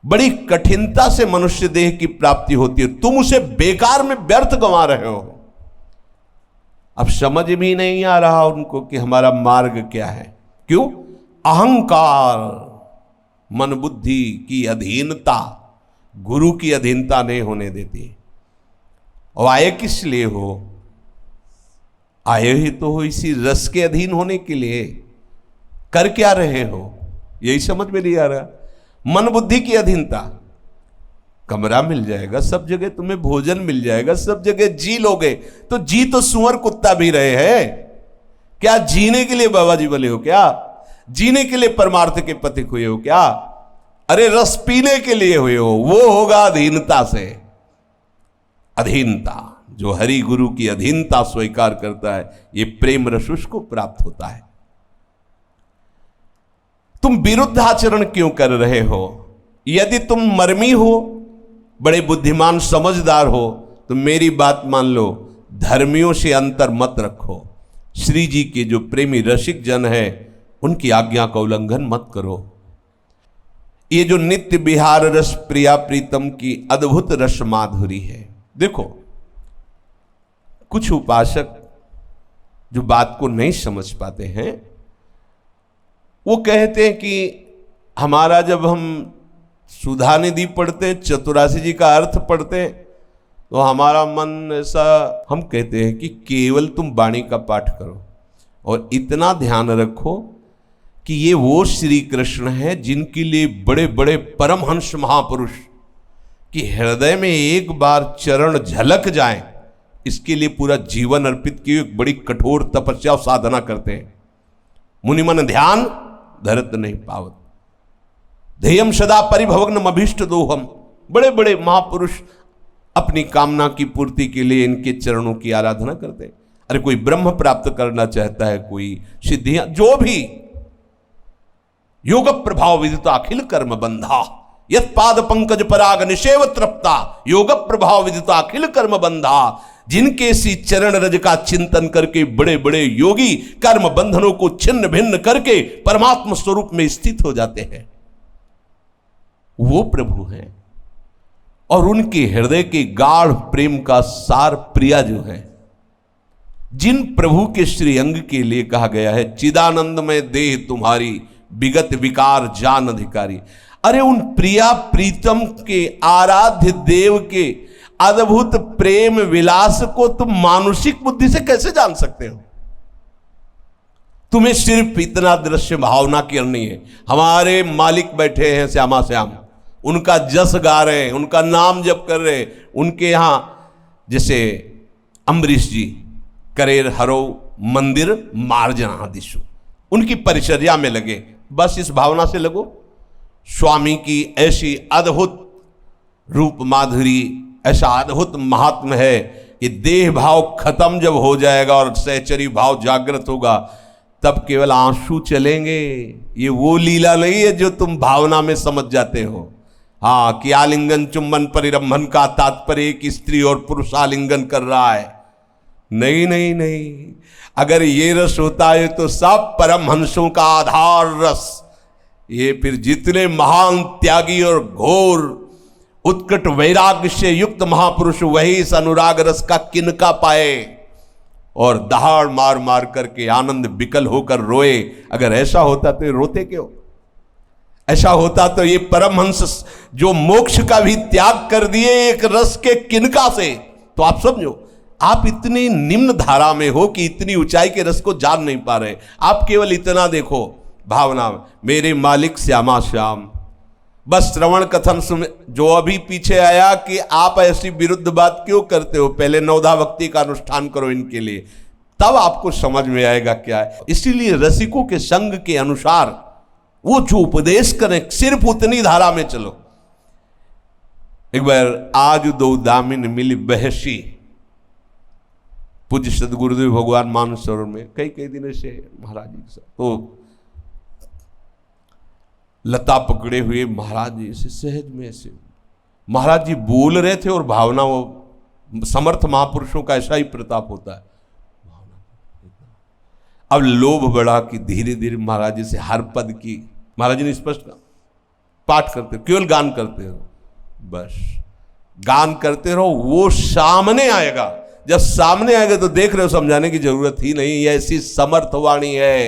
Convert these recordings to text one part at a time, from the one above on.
बड़ी कठिनता से मनुष्य देह की प्राप्ति होती है, तुम उसे बेकार में व्यर्थ गंवा रहे हो। अब समझ भी नहीं आ रहा उनको कि हमारा मार्ग क्या है। क्यों? अहंकार, मन बुद्धि की अधीनता गुरु की अधीनता नहीं होने देती। और आए किस लिए हो? आए ही तो हो इसी रस के अधीन होने के लिए। कर क्या रहे हो यही समझ में नहीं आ रहा। मन बुद्धि की अधीनता, कमरा मिल जाएगा सब जगह, तुम्हें भोजन मिल जाएगा सब जगह, जी लोगे तो जी तो सुअर कुत्ता भी रहे हैं। क्या जीने के लिए बाबा जी बोले हो? क्या जीने के लिए परमार्थ के पथिक हुए हो? क्या अरे रस पीने के लिए हुए हो? वो होगा अधीनता से। अधीनता, जो हरि गुरु की अधीनता स्वीकार करता है, ये प्रेम रस उसको प्राप्त होता है। तुम विरुद्ध आचरण क्यों कर रहे हो? यदि तुम मर्मी हो, बड़े बुद्धिमान समझदार हो, तो मेरी बात मान लो, धर्मियों से अंतर मत रखो। श्री जी के जो प्रेमी रसिक जन है, उनकी आज्ञा का उल्लंघन मत करो। ये जो नित्य विहार रस प्रिया प्रीतम की अद्भुत रस माधुरी है। देखो, कुछ उपासक जो बात को नहीं समझ पाते हैं, वो कहते हैं कि हमारा जब हम सुधा निधि पढ़ते हैं, चतुरासी जी का अर्थ पढ़ते हैं, तो हमारा मन ऐसा, हम कहते हैं कि केवल तुम वाणी का पाठ करो और इतना ध्यान रखो कि ये वो श्री कृष्ण हैं जिनके लिए बड़े बड़े परमहंस महापुरुष की हृदय में एक बार चरण झलक जाए, इसके लिए पूरा जीवन अर्पित किए, एक बड़ी कठोर तपस्या और साधना करते हैं। मुनि मन ध्यान धरत नहीं पावत, ध्येयम सदा परिभवग्नम अभीष्ट दोहम। बड़े बड़े महापुरुष अपनी कामना की पूर्ति के लिए इनके चरणों की आराधना करते हैं। अरे कोई ब्रह्म प्राप्त करना चाहता है, कोई सिद्धियां, जो भी, योग प्रभाव विदित अखिल कर्म बंधा, यत पाद पंकज पराग निषेव तृप्ता, योग प्रभाव विदित अखिल कर्म बंधा। जिनके सी चरण रज का चिंतन करके बड़े बड़े योगी कर्म बंधनों को छिन्न भिन्न करके परमात्मा स्वरूप में स्थित हो जाते हैं, वो प्रभु हैं। और उनके हृदय के गाढ़ प्रेम का सार प्रिया जो है, जिन प्रभु के श्री अंग के लिए कहा गया है, चिदानंद में देह तुम्हारी विगत विकार जान अधिकारी। अरे उन प्रिया प्रीतम के आराध्य देव के अद्भुत प्रेम विलास को तुम मानुषिक बुद्धि से कैसे जान सकते हो? तुम्हें सिर्फ इतना दृश्य भावना करनी है। हमारे मालिक बैठे हैं श्यामा श्याम, उनका जस गा रहे हैं, उनका नाम जप कर रहे हैं। उनके यहां जैसे अम्बरीश जी करेर हरो मंदिर मार्जना दिशु, उनकी परिचर्या में लगे, बस इस भावना से लगो। स्वामी की ऐसी अद्भुत रूप माधुरी, ऐसा अद्भुत महात्म है कि देह भाव खत्म जब हो जाएगा और सहचरी भाव जागृत होगा, तब केवल आंसू चलेंगे। ये वो लीला नहीं है जो तुम भावना में समझ जाते हो। हाँ, कि आलिंगन चुंबन परिरंभन का तात्पर्य एक स्त्री और पुरुष आलिंगन कर रहा है, नहीं नहीं नहीं। अगर ये रस होता है तो सब परमहंसों का आधार रस, ये फिर जितने महान त्यागी और घोर उत्कट वैराग्य से युक्त महापुरुष, वही इस अनुराग रस का किनका पाए और दहाड़ मार मार करके आनंद विकल होकर रोए। अगर ऐसा होता तो ये रोते क्यों? ऐसा होता तो ये परमहंस जो मोक्ष का भी त्याग कर दिए एक रस के किनका से, तो आप समझो आप इतनी निम्न धारा में हो कि इतनी ऊंचाई के रस को जान नहीं पा रहे। आप केवल इतना देखो भावना में, मेरे मालिक श्यामा श्याम। बस श्रवण कथन सुन, जो अभी पीछे आया कि आप ऐसी विरुद्ध बात क्यों करते हो, पहले नवधा भक्ति का अनुष्ठान करो इनके लिए, तब आपको समझ में आएगा क्या है। इसीलिए रसिकों के संग के अनुसार वो जो उपदेश करें, सिर्फ उतनी धारा में चलो। एक बार आज दो दामिन मिली बहसी, पूज्य सदगुरुदेव भगवान मानसरोवर में कई दिनों से महाराज जी के साथ, तो लता पकड़े हुए महाराज जी से सहज में से महाराज जी बोल रहे थे, और भावना, वो समर्थ महापुरुषों का ऐसा ही प्रताप होता है। अब लोभ बढ़ा कि धीरे धीरे महाराज जी से हर पद की, महाराज जी ने स्पष्ट कहा, पाठ करते रहो, केवल गान करते रहो, बस गान करते रहो, वो सामने आएगा। जब सामने आएगा तो देख रहे हो, समझाने की जरूरत ही नहीं। ये ऐसी समर्थ वाणी है,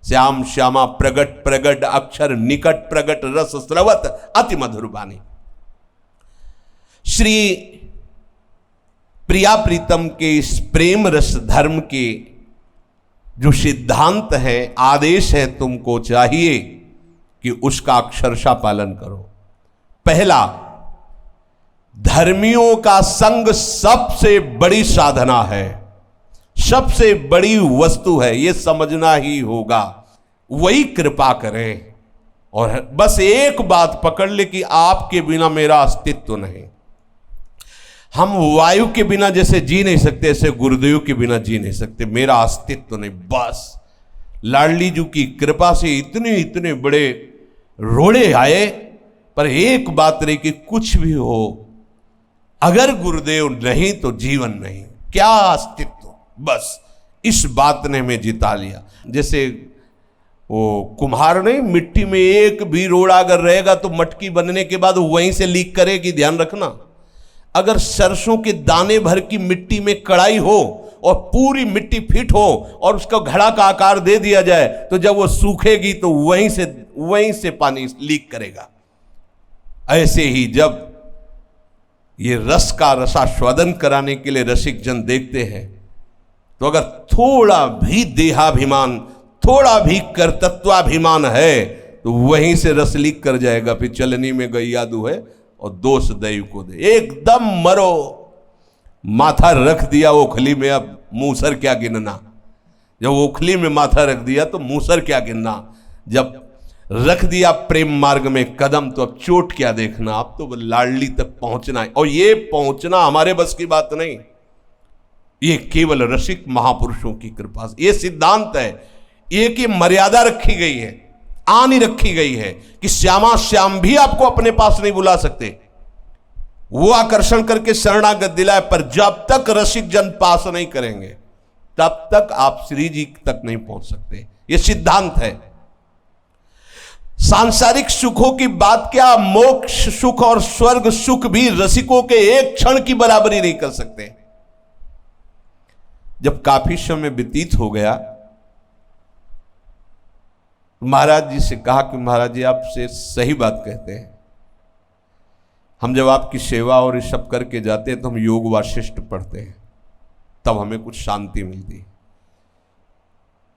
श्याम श्यामा प्रगट प्रगट अक्षर निकट प्रगट रस स्रवत अति मधुर वाणी। श्री प्रिया प्रीतम के इस प्रेम रस धर्म के जो सिद्धांत है, आदेश है, तुमको चाहिए कि उसका अक्षरशः पालन करो। पहला, धर्मियों का संग सबसे बड़ी साधना है, सबसे बड़ी वस्तु है, यह समझना ही होगा। वही कृपा करें और बस एक बात पकड़ ले कि आपके बिना मेरा अस्तित्व नहीं। हम वायु के बिना जैसे जी नहीं सकते, ऐसे गुरुदेव के बिना जी नहीं सकते, मेरा अस्तित्व नहीं। बस लाडली जी की कृपा से इतने इतने बड़े रोड़े आए, पर एक बात रही कि कुछ भी हो, अगर गुरुदेव नहीं तो जीवन नहीं, क्या अस्तित्व। बस इस बात ने हमें जिता लिया। जैसे वो कुम्हार नहीं, मिट्टी में एक भी रोड़ा अगर रहेगा तो मटकी बनने के बाद वहीं से लीक करेगी, ध्यान रखना। अगर सरसों के दाने भर की मिट्टी में कढ़ाई हो और पूरी मिट्टी फिट हो और उसका घड़ा का आकार दे दिया जाए, तो जब वो सूखेगी तो वहीं से पानी लीक करेगा। ऐसे ही जब ये रस का रसास्वादन कराने के लिए रसिक जन देखते हैं, तो अगर थोड़ा भी देहाभिमान, थोड़ा भी कर्तत्वाभिमान है, तो वहीं से रस लीक कर जाएगा। फिर चलनी में गैया दुहे और दोष दैव को दे, एकदम मरो। माथा रख दिया ओखली में, अब मूसर क्या गिनना। जब ओखली में माथा रख दिया तो मूसर क्या गिनना। जब रख दिया प्रेम मार्ग में कदम, तो अब चोट क्या देखना। अब तो लाडली तक पहुंचना है, और ये पहुंचना हमारे बस की बात नहीं, ये केवल रसिक महापुरुषों की कृपा से। ये सिद्धांत है, एक ये मर्यादा रखी गई है, आनी रखी गई है कि श्यामा श्याम भी आपको अपने पास नहीं बुला सकते। वो आकर्षण करके शरणागत दिलाए, पर जब तक रसिक जन पास नहीं करेंगे तब तक आप श्री जी तक नहीं पहुंच सकते। ये सिद्धांत है। सांसारिक सुखों की बात क्या, मोक्ष सुख और स्वर्ग सुख भी रसिकों के एक क्षण की बराबरी नहीं कर सकते। जब काफी समय व्यतीत हो गया, महाराज जी से कहा कि महाराज जी आपसे सही बात कहते हैं, हम जब आपकी सेवा और ये सब करके जाते हैं तो हम योग वाशिष्ठ पढ़ते हैं, तब हमें कुछ शांति मिलती है।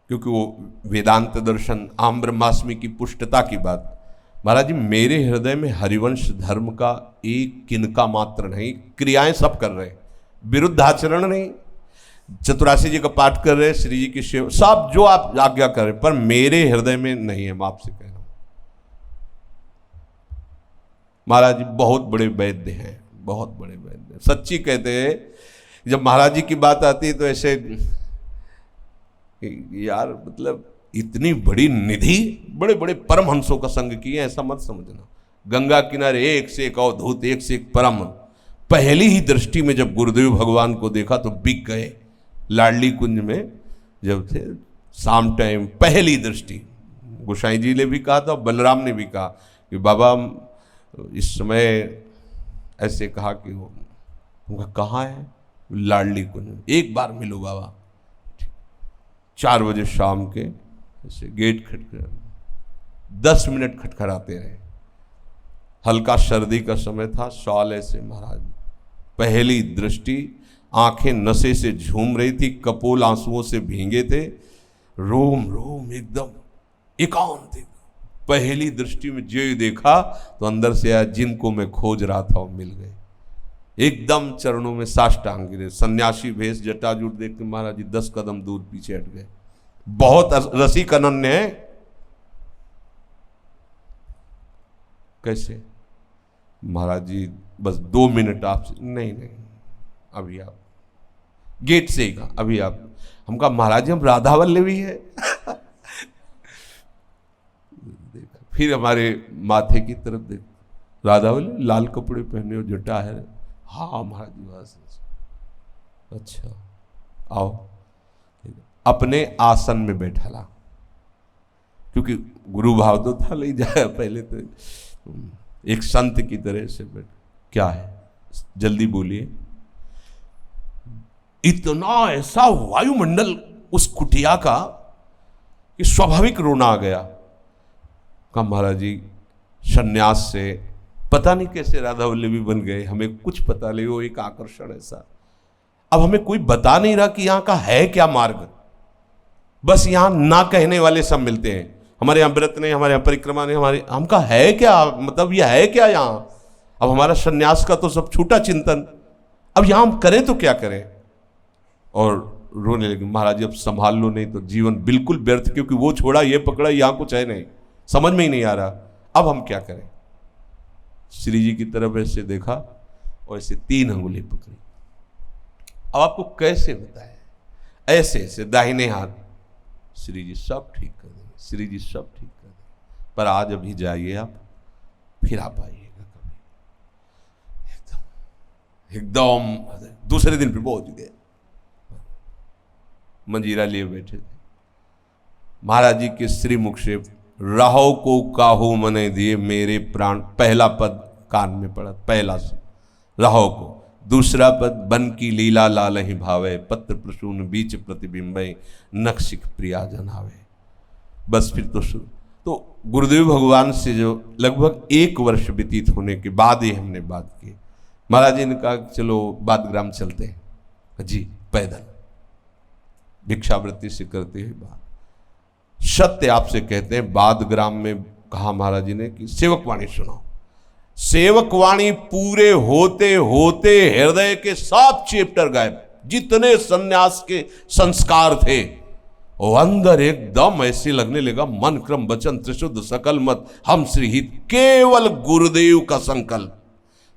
क्योंकि वो वेदांत दर्शन आम ब्रह्मास्मि की पुष्टता की बात। महाराज जी मेरे हृदय में हरिवंश धर्म का एक किनका मात्र नहीं, क्रियाएं सब कर रहे, विरुद्ध आचरण नहीं। चतुरासी जी का पाठ कर रहे, श्री जी की सेवा, सब जो आप आज्ञा कर रहे, पर मेरे हृदय में नहीं है। मैं आपसे कह रहा हूं, महाराज जी बहुत बड़े वैद्य हैं, बहुत बड़े वैद्य। सच्ची कहते हैं, जब महाराज जी की बात आती है तो ऐसे यार, मतलब इतनी बड़ी निधि, बड़े बड़े परमहंसों का संग किए, ऐसा मत समझना। गंगा किनारे एक से एक अवधूत, एक से एक परम। पहली ही दृष्टि में जब गुरुदेव भगवान को देखा तो बिक गए। लाडली कुंज में जब थे, शाम टाइम पहली दृष्टि, गोसाई जी ने भी कहा था, बलराम ने भी कहा कि बाबा इस समय ऐसे कहा कि वो कहाँ है, लाडली कुंज, एक बार मिलो बाबा। 4 बजे शाम के ऐसे गेट खटखड़ा, 10 मिनट खटखड़ाते रहे। हल्का सर्दी का समय था, शॉल ऐसे महाराज, पहली दृष्टि, आंखें नशे से झूम रही थी, कपोल आंसुओं से भींगे थे, रोम रोम एकदम एकांत। पहली दृष्टि में जो देखा तो अंदर से आया, जिनको मैं खोज रहा था वो मिल गए। एकदम चरणों में साष्टांग गिरे, सन्यासी भेष, जटाजूट देख के महाराज जी 10 कदम दूर पीछे हट गए। बहुत रसिक अनन्य है। कैसे महाराज जी बस 2 मिनट आपसे, नहीं नहीं अभी आप, गेट से ही कहा अभी आप। हम कहा महाराज जी हम राधावल्लभी है। फिर हमारे माथे की तरफ देख, राधावल्लभी, लाल कपड़े पहने हो, जटा है। हाँ महाराज जी बस, अच्छा आओ। अपने आसन में बैठा ला, क्योंकि गुरु भाव तो था, ले जाए पहले तो एक संत की तरह से बैठ, क्या है, जल्दी बोलिए। इतना ऐसा वायुमंडल उस कुटिया का कि स्वाभाविक रोना आ गया। कहा महाराज जी सन्यास से पता नहीं कैसे राधा वल्लभी बन गए, हमें कुछ पता नहीं, वो एक आकर्षण ऐसा। अब हमें कोई बता नहीं रहा कि यहाँ का है क्या मार्ग, बस यहाँ ना कहने वाले सब मिलते हैं। हमारे यहाँ व्रत ने, हमारे यहाँ परिक्रमा ने, हमारे हमका है क्या, मतलब ये है क्या यहाँ। अब हमारा सन्यास का तो सब छूटा चिंतन, अब यहाँ हम करें तो क्या करें। और रोने लगे, महाराज जी अब संभाल लो, नहीं तो जीवन बिल्कुल व्यर्थ, क्योंकि वो छोड़ा ये पकड़ा, यहाँ कुछ है नहीं, समझ में ही नहीं आ रहा, अब हम क्या करें। श्री जी की तरफ ऐसे देखा और ऐसे 3 अंगुली पकड़ी। अब आपको कैसे बताएं, ऐसे ऐसे दाहिने हाथ, श्री जी सब ठीक कर देंगे, श्री जी सब ठीक कर देंगे, पर आज अभी जाइए आप, फिर आप आइएगा कभी। एकदम दूसरे दिन फिर पहुंच गए, मंजीरा लिए बैठे थे। महाराज जी के श्री मुख से राहो को काहो मने दिए मेरे प्राण, पहला पद कान में पड़ा, पहला से राहो को। दूसरा पद बन की लीला लाल ही भावे, पत्र प्रसून बीच प्रतिबिंबे नक्शिक प्रिया जनावे। बस फिर तो शुरू। तो गुरुदेव भगवान से जो लगभग 1 वर्ष व्यतीत होने के बाद ही हमने बात की। महाराज जी ने कहा चलो बादग्राम चलते हैं जी, पैदल भिक्षावृत्ति से करते हुए बात। सत्य आपसे कहते हैं, बादग्राम में कहा महाराज जी ने कि सेवकवाणी सुनाओ। सेवकवाणी पूरे होते होते हृदय के 7 चैप्टर गायब, जितने सन्यास के संस्कार थे वो अंदर एकदम ऐसे लगने लगा, मन क्रम वचन त्रिशुद्ध सकल मत हम श्रीहित, केवल गुरुदेव का संकल्प।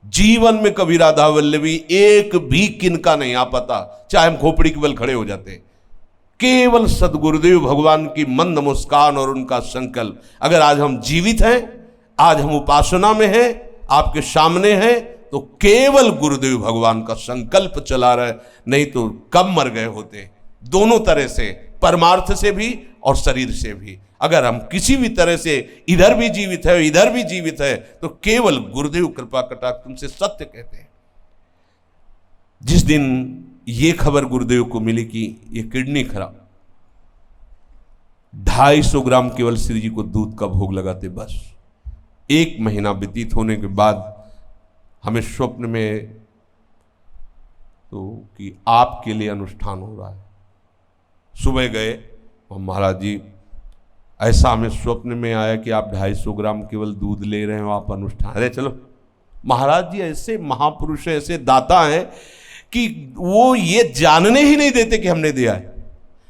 जीवन में कभी राधा वल्लभी एक भी किनका नहीं आ पाता, चाहे हम खोपड़ी के बल खड़े हो जाते, केवल सदगुरुदेव भगवान की मंद मुस्कान और उनका संकल्प। अगर आज हम जीवित हैं, आज हम उपासना में हैं, आपके सामने हैं, तो केवल गुरुदेव भगवान का संकल्प चला रहे, नहीं तो कब मर गए होते। दोनों तरह से, परमार्थ से भी और शरीर से भी। अगर हम किसी भी तरह से इधर भी जीवित है इधर भी जीवित है, तो केवल गुरुदेव कृपा कटाक्ष तुमसे सत्य कहते हैं। जिस दिन ये खबर गुरुदेव को मिली कि ये किडनी खराब, 250 ग्राम केवल श्री जी को दूध का भोग लगाते, बस 1 महीना व्यतीत होने के बाद हमें स्वप्न में तो कि आपके लिए अनुष्ठान हो रहा है। सुबह गए और महाराज जी ऐसा हमें स्वप्न में आया कि आप 250 ग्राम केवल दूध ले रहे हो, आप अनुष्ठान। अरे चलो, महाराज जी ऐसे महापुरुष हैं, ऐसे दाता हैं कि वो ये जानने ही नहीं देते कि हमने दिया है।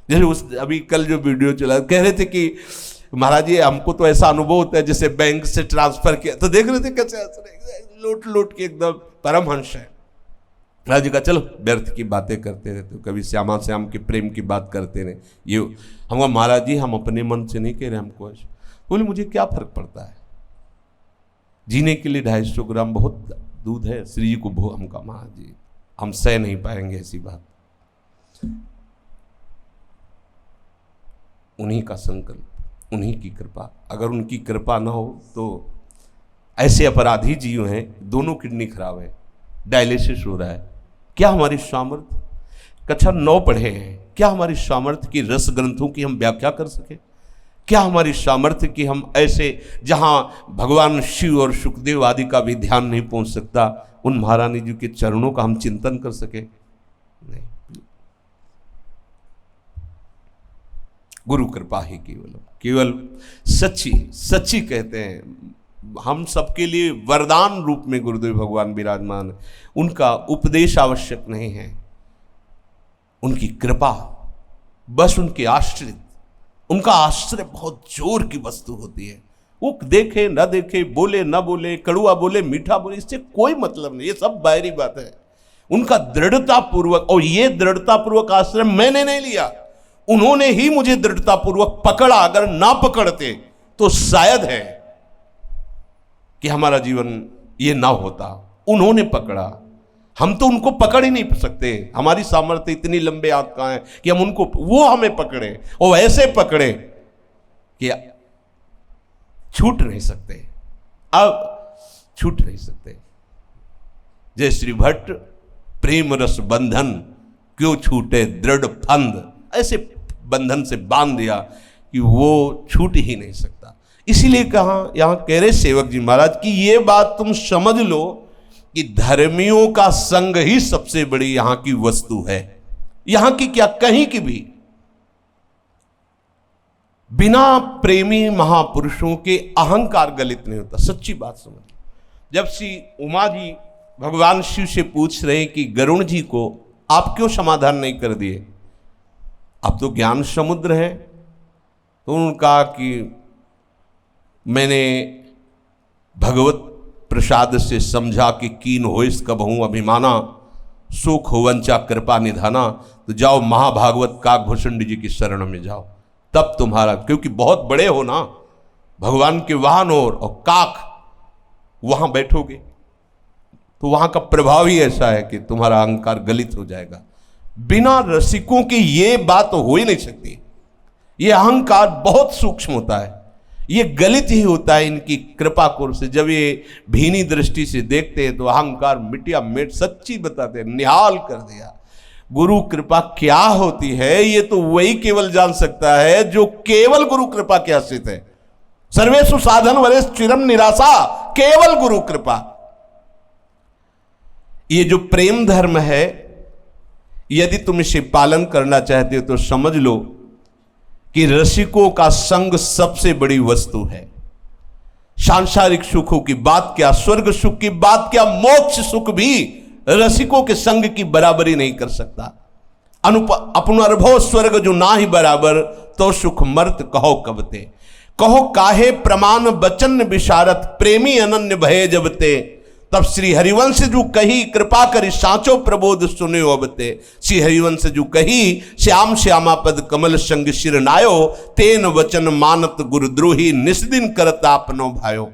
जैसे उस अभी कल जो वीडियो चला, कह रहे थे कि महाराज जी हमको तो ऐसा अनुभव होता है जैसे बैंक से ट्रांसफर किया, तो देख रहे थे कैसे लोट लोट के एकदम परमहंस है। महाराज जी का चलो व्यर्थ की बातें करते रहते, तो कभी श्यामा श्याम के प्रेम की बात करते रहे। ये हम महाराज जी हम अपने मन से नहीं कह रहे, हमको ऐसा। बोले मुझे क्या फर्क पड़ता है, जीने के लिए 250 ग्राम बहुत दूध है, श्री जी को भोग। हम कहा महाराज जी हम सह नहीं पाएंगे ऐसी बात, उन्हीं का संकल्प, उन्हीं की कृपा। अगर उनकी कृपा ना हो तो ऐसे अपराधी जीव हैं, दोनों किडनी खराब है, डायलिसिस हो रहा है। क्या हमारी सामर्थ्य, कक्षा 9 पढ़े हैं, क्या हमारी सामर्थ्य की रस ग्रंथों की हम व्याख्या कर सके? क्या हमारी सामर्थ्य की हम ऐसे जहां भगवान शिव और सुखदेव आदि का भी ध्यान नहीं पहुंच सकता, उन महारानी जी के चरणों का हम चिंतन कर सके? नहीं, गुरु कृपा ही केवल सच्ची सच्ची कहते हैं। हम सबके लिए वरदान रूप में गुरुदेव भगवान विराजमान है। उनका उपदेश आवश्यक नहीं है, उनकी कृपा, बस उनके आश्रित। उनका आश्रय बहुत जोर की वस्तु होती है। वो देखे न देखे, बोले न बोले, कड़ुआ बोले मीठा बोले, इससे कोई मतलब नहीं, ये सब बाहरी बात है। उनका दृढ़ता पूर्वक, और ये दृढ़ता पूर्वक आश्रय मैंने नहीं लिया, उन्होंने ही मुझे दृढ़ता पूर्वक पकड़ा। अगर ना पकड़ते तो शायद है कि हमारा जीवन ये ना होता। उन्होंने पकड़ा, हम तो उनको पकड़ ही नहीं सकते। हमारी सामर्थ्य इतनी लंबे हाथ कहाँ है कि हम उनको, वो हमें पकड़े और ऐसे पकड़े कि छूट नहीं सकते। अब छूट नहीं सकते। जय श्री भट्ट, प्रेम रस बंधन क्यों छूटे दृढ़ फंद, ऐसे बंधन से बांध दिया कि वो छूट ही नहीं सकता। इसीलिए कहा, यहां कह रहे सेवक जी महाराज कि ये बात तुम समझ लो कि धर्मियों का संग ही सबसे बड़ी यहां की वस्तु है। यहां की क्या, कहीं की भी बिना प्रेमी महापुरुषों के अहंकार गलित नहीं होता। सच्ची बात समझ। जब श्री उमा जी भगवान शिव से पूछ रहे कि गरुण जी को आप क्यों समाधान नहीं कर दिए, आप तो ज्ञान समुद्र हैं, तो उन्होंने कहा कि मैंने भगवत प्रसाद से समझा कि कीन होइस कबहूं अभिमाना, सुख होवंचा कृपा निधाना। तो जाओ महाभागवत काकभूषण जी की शरण में जाओ, तब तुम्हारा, क्योंकि बहुत बड़े हो ना, भगवान के वाहन और काक वहां बैठोगे तो वहां का प्रभाव ही ऐसा है कि तुम्हारा अहंकार गलित हो जाएगा। बिना रसिकों के ये बात हो ही नहीं सकती। ये अहंकार बहुत सूक्ष्म होता है, ये गलित ही होता है इनकी कृपा कोर से। जब ये भीनी दृष्टि से देखते हैं तो अहंकार मिटिया मिट, सच्ची बताते हैं, निहाल कर दिया। गुरु कृपा क्या होती है ये तो वही केवल जान सकता है जो केवल गुरु कृपा के आश्रित है। सर्वेषु साधन वरेश चिरम निराशा, केवल गुरु कृपा। ये जो प्रेम धर्म है, यदि तुम इसे पालन करना चाहते हो तो समझ लो कि रसिकों का संग सबसे बड़ी वस्तु है। सांसारिक सुखों की बात क्या, स्वर्ग सुख की बात क्या, मोक्ष सुख भी रसिकों के संग की बराबरी नहीं कर सकता। अपनर्भो स्वर्ग जो ना ही बराबर, तो सुख मर्त कहो कबते। कहो काहे प्रमाण बचन विशारत, प्रेमी अनन्य भये जबते। तब श्री हरिवंश जो कही कृपा करी, सांचो प्रबोध सुने अबते। श्री हरिवंश जो कही श्याम श्यामा पद कमल संग शिर नायो, तेन वचन मानत गुरुद्रोही, निस्दिन करत आपनो भायो।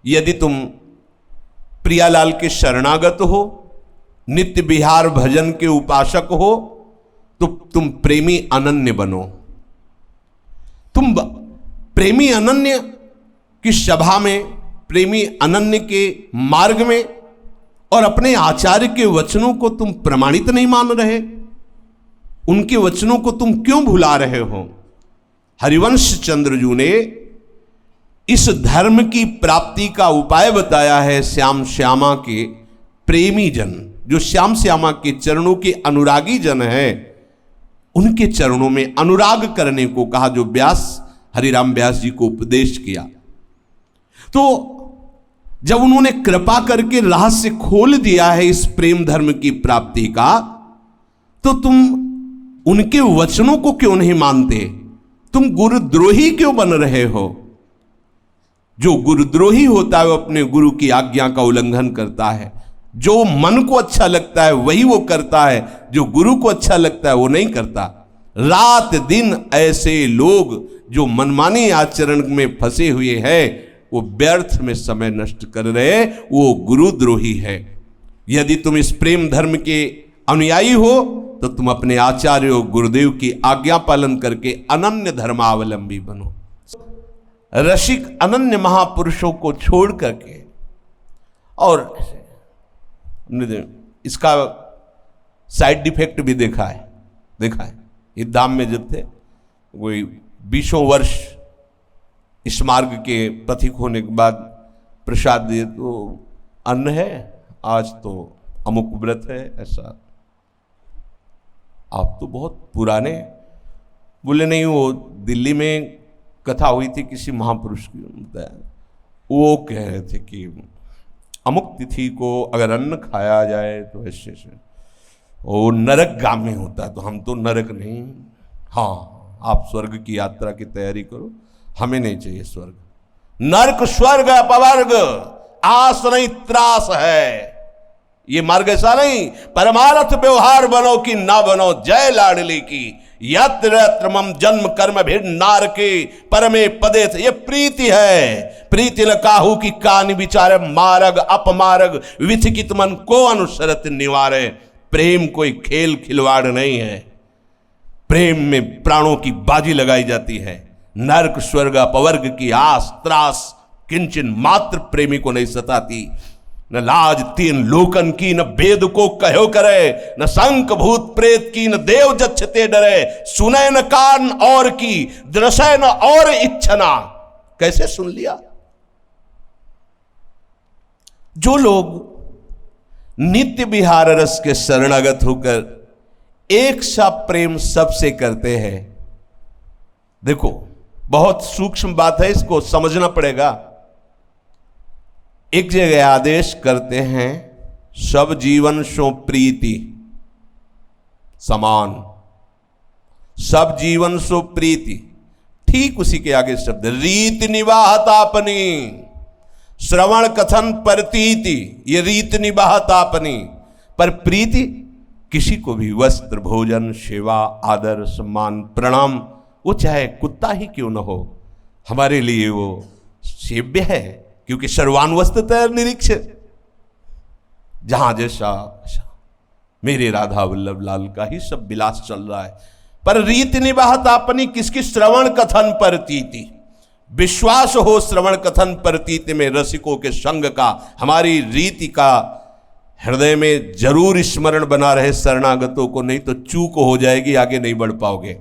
यदि तुम प्रियालाल के शरणागत हो, नित्य विहार भजन के उपासक हो, तो तुम प्रेमी अनन्य बनो। तुम प्रेमी अनन्य की सभा में, प्रेमी अनन्य के मार्ग में, और अपने आचार्य के वचनों को तुम प्रमाणित नहीं मान रहे, उनके वचनों को तुम क्यों भुला रहे हो? हरिवंश चंद्रजू ने इस धर्म की प्राप्ति का उपाय बताया है श्याम श्यामा के प्रेमी जन, जो श्याम श्यामा के चरणों के अनुरागी जन हैं, उनके चरणों में अनुराग करने को कहा, जो व्यास हरिराम व्यास जी को उपदेश किया। तो जब उन्होंने कृपा करके रहस्य खोल दिया है इस प्रेम धर्म की प्राप्ति का, तो तुम उनके वचनों को क्यों नहीं मानते? तुम गुरुद्रोही क्यों बन रहे हो? जो गुरुद्रोही होता है वो अपने गुरु की आज्ञा का उल्लंघन करता है। जो मन को अच्छा लगता है वही वो करता है, जो गुरु को अच्छा लगता है वो नहीं करता। रात दिन ऐसे लोग जो मनमानी आचरण में फंसे हुए हैं, वो व्यर्थ में समय नष्ट कर रहे, वो गुरुद्रोही है। यदि तुम इस प्रेम धर्म के अनुयायी हो तो तुम अपने आचार्य और गुरुदेव की आज्ञा पालन करके अनन्य धर्मावलंबी बनो। रसिक अनन्य महापुरुषों को छोड़ करके, और इसका साइड इफेक्ट भी देखा है। ये धाम में जब थे कोई 20 वर्ष इस मार्ग के पथिक होने के बाद प्रसाद दिए, तो अन्न है, आज तो अमुक व्रत है, ऐसा। आप तो बहुत पुराने। बोले नहीं, वो दिल्ली में कथा हुई थी किसी महापुरुष की, वो कह रहे थे कि अमुक तिथि को अगर अन्न खाया जाए तो ऐसे से वो नरकगामी होता है। तो हम तो नरक नहीं, हाँ आप स्वर्ग की यात्रा की तैयारी करो, हमें नहीं चाहिए स्वर्ग। नरक स्वर्ग अपवर्ग आस नहीं त्रास है, ये मार्ग ऐसा नहीं। परमार्थ व्यवहार बनो कि ना बनो, जय लाडली की। यत्र यत्र मम जन्म कर्म भिन्न नारके परमे पदे, ये प्रीति है। प्रीति न काहू की कान विचारे, मार्ग अपमार्ग विथिकित मन को अनुसरत निवारे। प्रेम कोई खेल खिलवाड़ नहीं है, प्रेम में प्राणों की बाजी लगाई जाती है। नरक स्वर्ग अपवर्ग की आस त्रास किंचन मात्र प्रेमी को नहीं सताती। न लाज तीन लोकन की, न वेद को कहो करे, न शंख भूत प्रेत की, न देव जच्छते डरे, सुने न कान और की, दृश्य न और इच्छना। कैसे सुन लिया? जो लोग नित्य विहार रस के शरणागत होकर एक सा प्रेम सबसे करते हैं। देखो बहुत सूक्ष्म बात है, इसको समझना पड़ेगा। एक जगह आदेश करते हैं, सब जीवन सो प्रीति समान, सब जीवन सो प्रीति। ठीक उसी के आगे शब्द रीति निवाहता अपनी, श्रवण कथन परतीति, ये रीत निवाहता अपनी। पर प्रीति किसी को भी वस्त्र, भोजन, सेवा, आदर, सम्मान, प्रणाम, वो चाहे कुत्ता ही क्यों न हो, हमारे लिए वो सेव्य है, क्योंकि सर्वान्वस्ततः निरीक्षित। जहां जैसा मेरे राधा वल्लभ लाल का ही सब विलास चल रहा है। पर रीति निवाहता अपनी किसकी? श्रवण कथन परतीति। विश्वास हो श्रवण कथन परतीति में रसिकों के संग का, हमारी रीति का हृदय में जरूर स्मरण बना रहे शरणागतों को, नहीं तो चूक हो जाएगी, आगे नहीं बढ़ पाओगे।